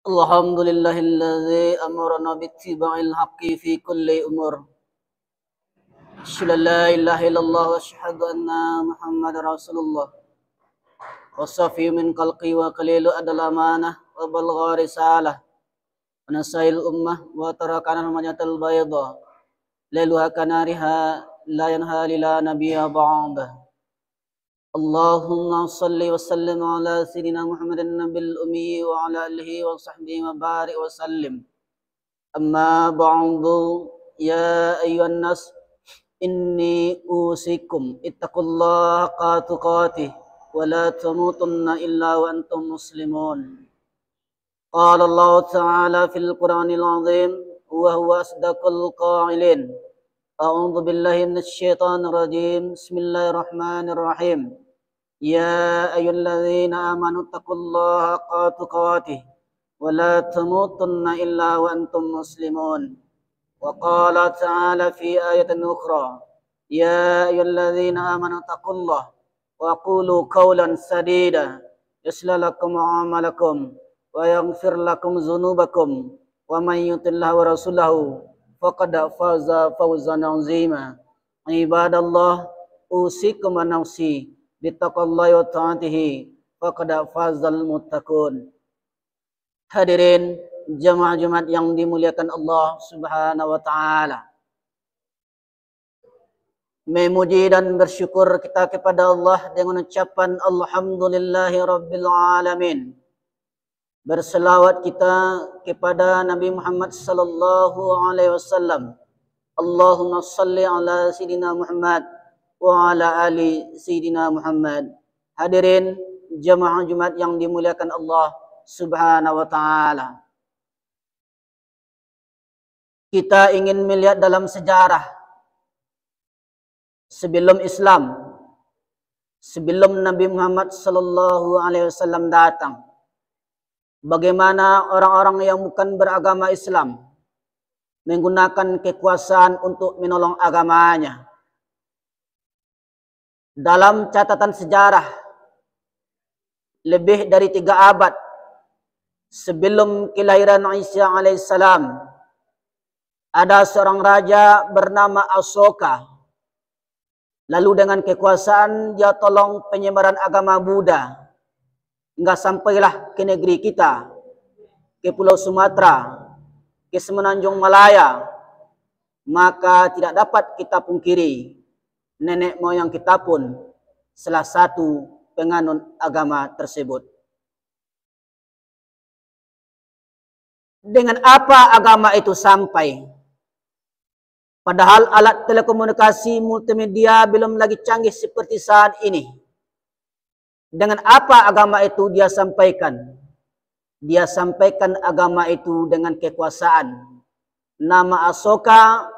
Alhamdulillahilladzi amarna bittiba'il haqqi fi kulli umur. Asyhadu an la ilaha illallah wa asyhadu anna Muhammadar Rasulullah. Wasafi min khalqi wa qalilu adal amanah wa balgha risalah. Wa nasail ummah wa tarakana al-manyatal bayda. Lailuha kanariha la yanha lila nabiyya ba'da. Allahumma salli wa sallim ala sayyidina Muhammadin nabil ummi wa ala alihi wa sahbihi wa barik wa sallim. Amma ba'du, ya ayyuhan nas, inni usikum ittaqullaha haqqa tuqatih wa la tamutunna illa wa antum muslimun. Qala Allah ta'ala fil Qur'anil azim wa huwa asdaqul qailin. A'udzu billahi minasy syaithanir rajim. Bismillahirrahmanirrahim. Ya ayyuhalladzina amanu taqullaha haqqa tuqatih wa la tamutunna illa wa antum muslimun. Wa qala ta'ala fi ayatin ukhra. Ya ayyuhalladzina amanu taqullaha wa qulu qawlan sadida yuslih lakum a'malakum wa yaghfir lakum dzunubakum wa man yuti'illah wa rasulahu faqad faza fawzan 'azima. Ibadallah, usikum wa nafsi bittaqwallahi wa ta'atihi faqad fazal muttaqun. Hadirin jamaah Jumat yang dimuliakan Allah Subhanahu wa taala. Memuji dan bersyukur kita kepada Allah dengan ucapan alhamdulillahi rabbil alamin. Berselawat kita kepada Nabi Muhammad sallallahu alaihi wasallam. Allahumma salli ala sayyidina Muhammad wa ala ali sayyidina Muhammad. Hadirin jamaah Jumat yang dimuliakan Allah Subhanahu wa taala. Kita ingin melihat dalam sejarah sebelum Islam, sebelum Nabi Muhammad sallallahu alaihi wasallam datang, bagaimana orang-orang yang bukan beragama Islam menggunakan kekuasaan untuk menolong agamanya. Dalam catatan sejarah, lebih dari 3 abad sebelum kelahiran Isa alaihissalam, ada seorang raja bernama Asoka. Lalu dengan kekuasaan dia tolong penyebaran agama Buddha hingga sampailah ke negeri kita, ke Pulau Sumatera, ke Semenanjung Malaya. Maka tidak dapat kita pungkiri, nenek moyang kita pun salah satu penganut agama tersebut. Dengan apa agama itu sampai? Padahal alat telekomunikasi multimedia belum lagi canggih seperti saat ini. Dengan apa agama itu dia sampaikan? Dia sampaikan agama itu dengan kekuasaan. Nama Asoka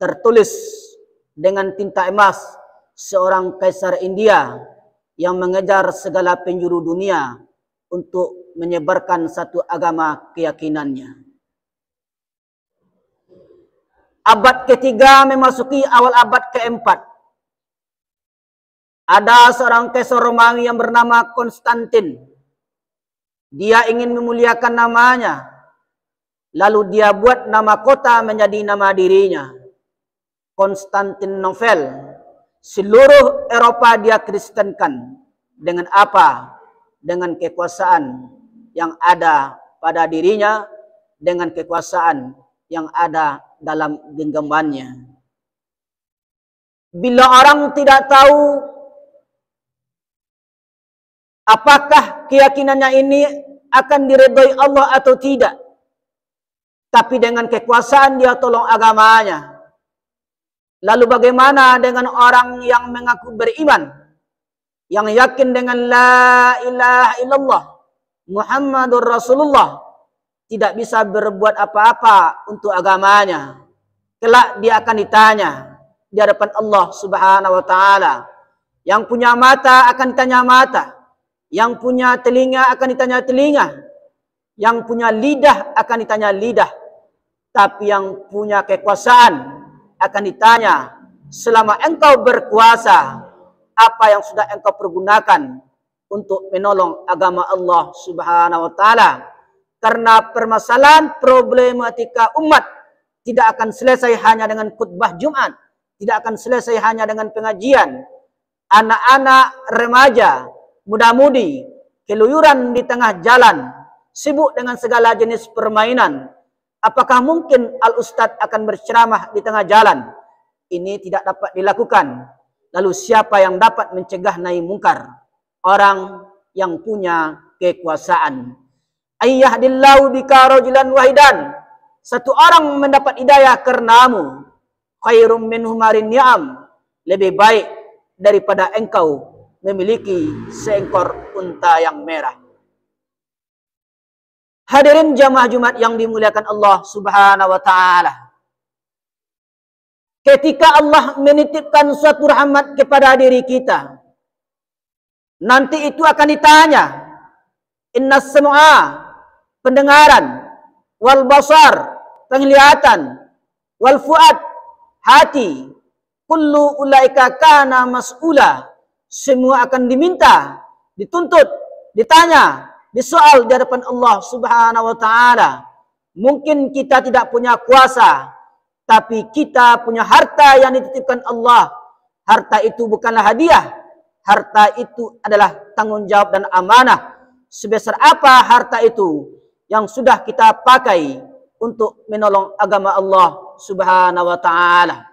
tertulis dengan tinta emas, seorang kaisar India yang mengejar segala penjuru dunia untuk menyebarkan satu agama keyakinannya. Abad ketiga memasuki awal abad keempat. Ada seorang kaisar Romawi yang bernama Konstantin. Dia ingin memuliakan namanya. Lalu dia buat nama kota menjadi nama dirinya, Konstantinopel. Seluruh Eropa dia kristenkan. Dengan apa? Dengan kekuasaan yang ada pada dirinya, dengan kekuasaan yang ada dalam genggamannya. Bila orang tidak tahu apakah keyakinannya ini akan diredai Allah atau tidak, tapi dengan kekuasaan dia tolong agamanya. Lalu bagaimana dengan orang yang mengaku beriman, yang yakin dengan la ilaha illallah Muhammadur Rasulullah, tidak bisa berbuat apa-apa untuk agamanya? Kelak dia akan ditanya di hadapan Allah Subhanahu wa taala. Yang punya mata akan ditanya mata, yang punya telinga akan ditanya telinga, yang punya lidah akan ditanya lidah. Tapi yang punya kekuasaan akan ditanya, selama engkau berkuasa, apa yang sudah engkau pergunakan untuk menolong agama Allah Subhanahu wa taala? Karena permasalahan problematika umat tidak akan selesai hanya dengan khutbah Jumat, tidak akan selesai hanya dengan pengajian. Anak-anak remaja, muda-mudi, keluyuran di tengah jalan, sibuk dengan segala jenis permainan. Apakah mungkin Al-Ustadz akan berceramah di tengah jalan? Ini tidak dapat dilakukan. Lalu siapa yang dapat mencegah nahi mungkar? Orang yang punya kekuasaan. Ayyahdillahu bika rajulan wahidan. Satu orang mendapat hidayah karenamu. Khairum min humarin ni'am. Lebih baik daripada engkau memiliki seekor unta yang merah. Hadirin jamaah Jumat yang dimuliakan Allah Subhanahu wa taala. Ketika Allah menitipkan suatu rahmat kepada diri kita, nanti itu akan ditanya. Innas sam'a, pendengaran, wal basar, penglihatan, wal fuad, hati, kullu ulaika kana mas'ula, semua akan diminta, dituntut, ditanya, disoal di hadapan Allah Subhanahu wa taala. Mungkin kita tidak punya kuasa, tapi kita punya harta yang dititipkan Allah. Harta itu bukanlah hadiah. Harta itu adalah tanggung jawab dan amanah. Sebesar apa harta itu yang sudah kita pakai untuk menolong agama Allah Subhanahu wa taala.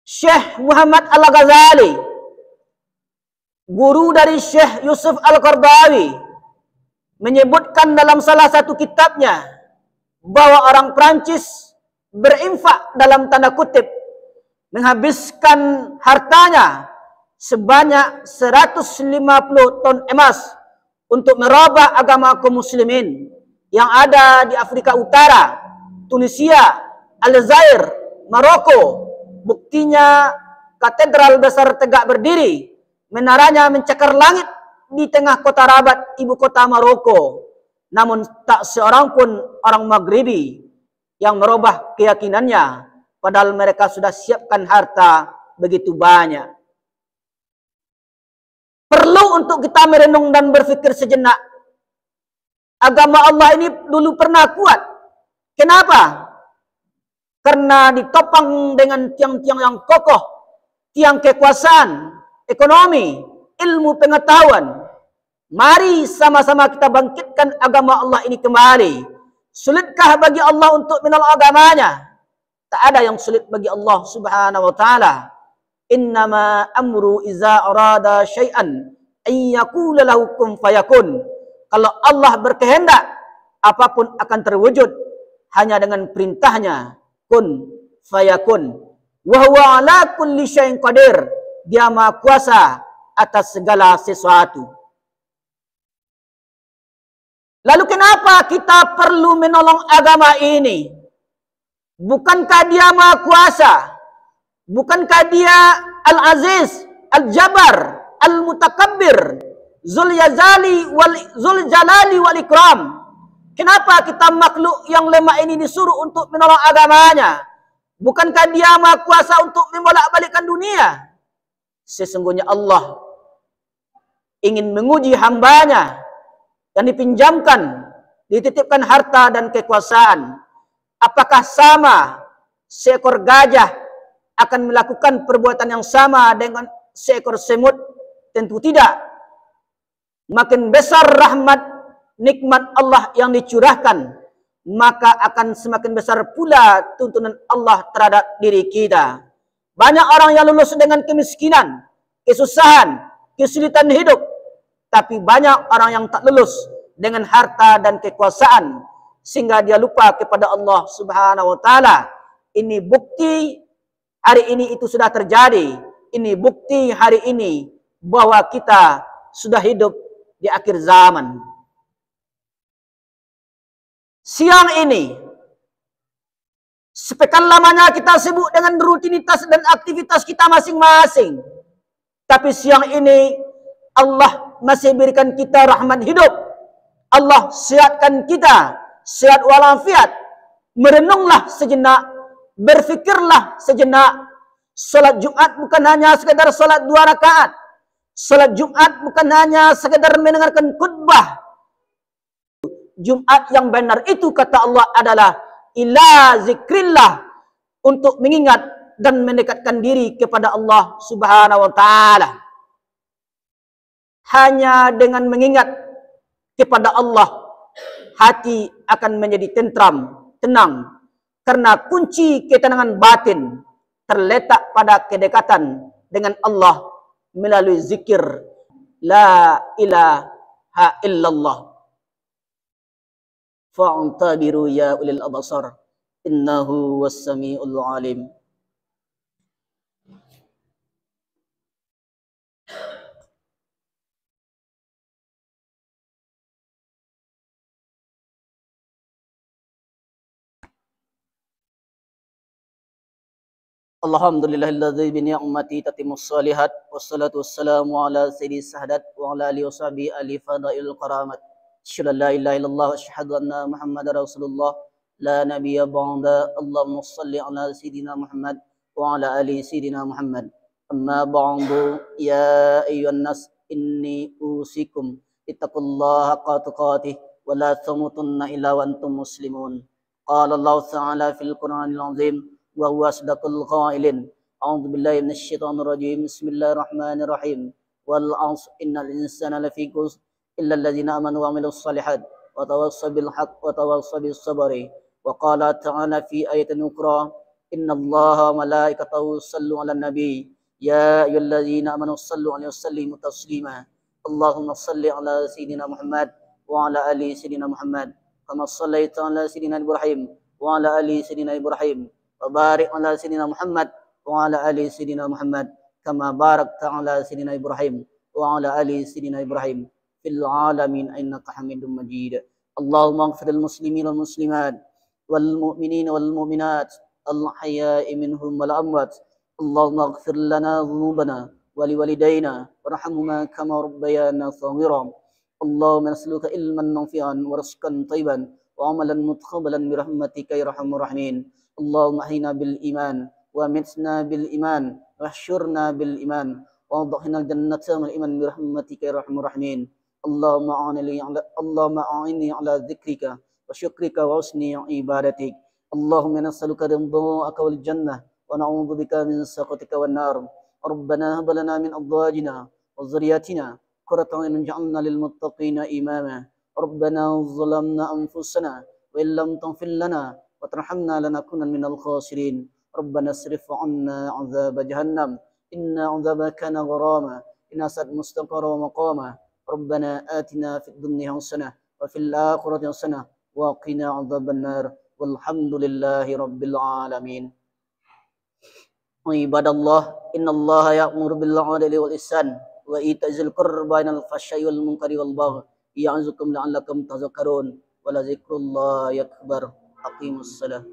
Syekh Muhammad Al-Ghazali, guru dari Syekh Yusuf Al-Qaradawi, menyebutkan dalam salah satu kitabnya bahwa orang Prancis berinfak dalam tanda kutip, menghabiskan hartanya sebanyak 150 ton emas untuk merubah agama kaum muslimin yang ada di Afrika Utara, Tunisia, Aljazair, Maroko. Buktinya katedral besar tegak berdiri, menaranya mencakar langit di tengah kota Rabat, ibu kota Maroko. Namun tak seorang pun orang Maghribi yang merubah keyakinannya, padahal mereka sudah siapkan harta begitu banyak. Perlu untuk kita merenung dan berpikir sejenak. Agama Allah ini dulu pernah kuat. Kenapa? Karena ditopang dengan tiang-tiang yang kokoh, tiang kekuasaan, ekonomi, ilmu pengetahuan. Mari sama-sama kita bangkitkan agama Allah ini kembali. Sulitkah bagi Allah untuk menolong agamanya? Tak ada yang sulit bagi Allah Subhanahu wa taala. Innama amru iza arada syai'an ayyakula lahu kun fayakun. Kalau Allah berkehendak, apapun akan terwujud hanya dengan perintahnya, kun fayakun. Wa huwa ala kulli syai'in qadir. Dia Maha Kuasa atas segala sesuatu. Lalu kenapa kita perlu menolong agama ini? Bukankah Dia Maha Kuasa? Bukankah Dia Al-Aziz, Al-Jabar, Al-Mutakabbir, Zul Jalali wal Ikram? Kenapa kita makhluk yang lemah ini disuruh untuk menolong agamanya? Bukankah Dia Maha Kuasa untuk membolak-balikkan dunia? Sesungguhnya Allah ingin menguji hambanya yang dipinjamkan, dititipkan harta dan kekuasaan. Apakah sama seekor gajah akan melakukan perbuatan yang sama dengan seekor semut? Tentu tidak. Makin besar rahmat, nikmat Allah yang dicurahkan, maka akan semakin besar pula tuntunan Allah terhadap diri kita. Banyak orang yang lulus dengan kemiskinan, kesusahan, kesulitan hidup. Tapi banyak orang yang tak lulus dengan harta dan kekuasaan, sehingga dia lupa kepada Allah Subhanahu wa taala. Ini bukti hari ini itu sudah terjadi. Ini bukti hari ini bahwa kita sudah hidup di akhir zaman. Siang ini, sepekan lamanya kita sibuk dengan rutinitas dan aktivitas kita masing-masing. Tapi siang ini Allah masih berikan kita rahmat hidup. Allah sehatkan kita, sehat walafiat. Merenunglah sejenak, berfikirlah sejenak. Salat Jumat bukan hanya sekedar salat 2 rakaat. Salat Jumat bukan hanya sekedar mendengarkan khutbah. Jumat yang benar itu kata Allah adalah ila zikrillah, untuk mengingat dan mendekatkan diri kepada Allah Subhanahu wa taala. Hanya dengan mengingat kepada Allah, hati akan menjadi tentram, tenang. Karena kunci ketenangan batin terletak pada kedekatan dengan Allah melalui zikir la ilaha illallah. Fa'tabiru ya ulil absar, innahu was-sami'ul alim. Alhamdulillahilladzi bi ni'mati tatimmus shalihat, wassalatu wassalamu ala sayyidis sahadat wa ala alihi washabihi ali fadail karamat. Asyhadu an la ilaha illallah wa asyhadu anna Muhammadar Rasulullah la nabiyya ba'da. Allahumma shalli ala sayyidina Muhammad wa ala ali sayyidina Muhammad. Amma ba'du, ya ayyuhan nas, inni usikum ittaqullaha haqqa tuqatih wa la tamutunna illa wa antum muslimun. Qala Allah ta'ala fil Qur'anil 'azim wa huwa asdaqul qailin. A'udzu billahi minasyaitonir rajim. Bismillahirrahmanirrahim. Wal 'asr innal insana lafi khusr illa alladziina amanu wa 'amilus shalihat wa tawassaw bil haqq wa tawassaw bis sabri. Wa qala ta'ala fi ayatin ukhra, innallaha wa malaikatahu yushallu 'alan nabi ya ayyuhalladzina amanu shallu 'alaihi wa sallimu taslima. Allahumma shalli 'ala sayyidina Muhammad wa 'ala ali sayyidina Muhammad kama shallaita 'ala sayyidina Ibrahim wa 'ala ali sayyidina Ibrahim wa barik 'ala sayyidina Muhammad wa 'ala ali sayyidina Muhammad kama barakta 'ala sayyidina Ibrahim wa 'ala ali sayyidina Ibrahim fil 'alamin innaka Hamidum Majid. Allahumma ighfir lil muslimin wal muslimat wal mu'minin wal mu'minat al ahya'i minhum wal amwat. Allahumma ighfir lana dhunubana wa liwalidayna warhamhuma kama rabbayana shaghira. Allahumma nas'aluka ilman nafi'an wa rizqan thayyiban wa 'amalan mutaqabbalan bi rahmatika ya arhamar rahimin. Allahumma ahyina bil iman wa amitna bil iman wa ahsyurna bil iman wa adkhilna al jannata bil iman bi rahmatika ya arhamar rahimin. Allahumma a'inni ala dzikrika wa syukrika wa husni ibadatik. Allahumma nas'aluka ridhaka wal jannah wa na'udzubika min sakhatika wan nar. Rabbana hab lana min azwajina wa dhurriyyatina qurrata a'yunin waj'alna lil muttaqina imama. Rabbana zalamna anfusana wa illam taghfir lana wa tarhamna lanakunanna minal khasirin. Rabbana asrif 'anna 'adzab jahannam inna 'adzabaha kana gharama inna sa'at mustaqarra wa maqama. Rabbana atina fid dunya hasanah wa fil akhirati hasanah wa qina 'adzaban nar. Walhamdulillahi rabbil alamin. Ibadallah, innallaha ya'muru bil 'adli wal ihsan wa ita'zil qurba wal fahsya'i wal munkari wal baghi ya'zukum la'allakum tadhakkarun. Wa la dzikrullahi akbar. Aqimus salah.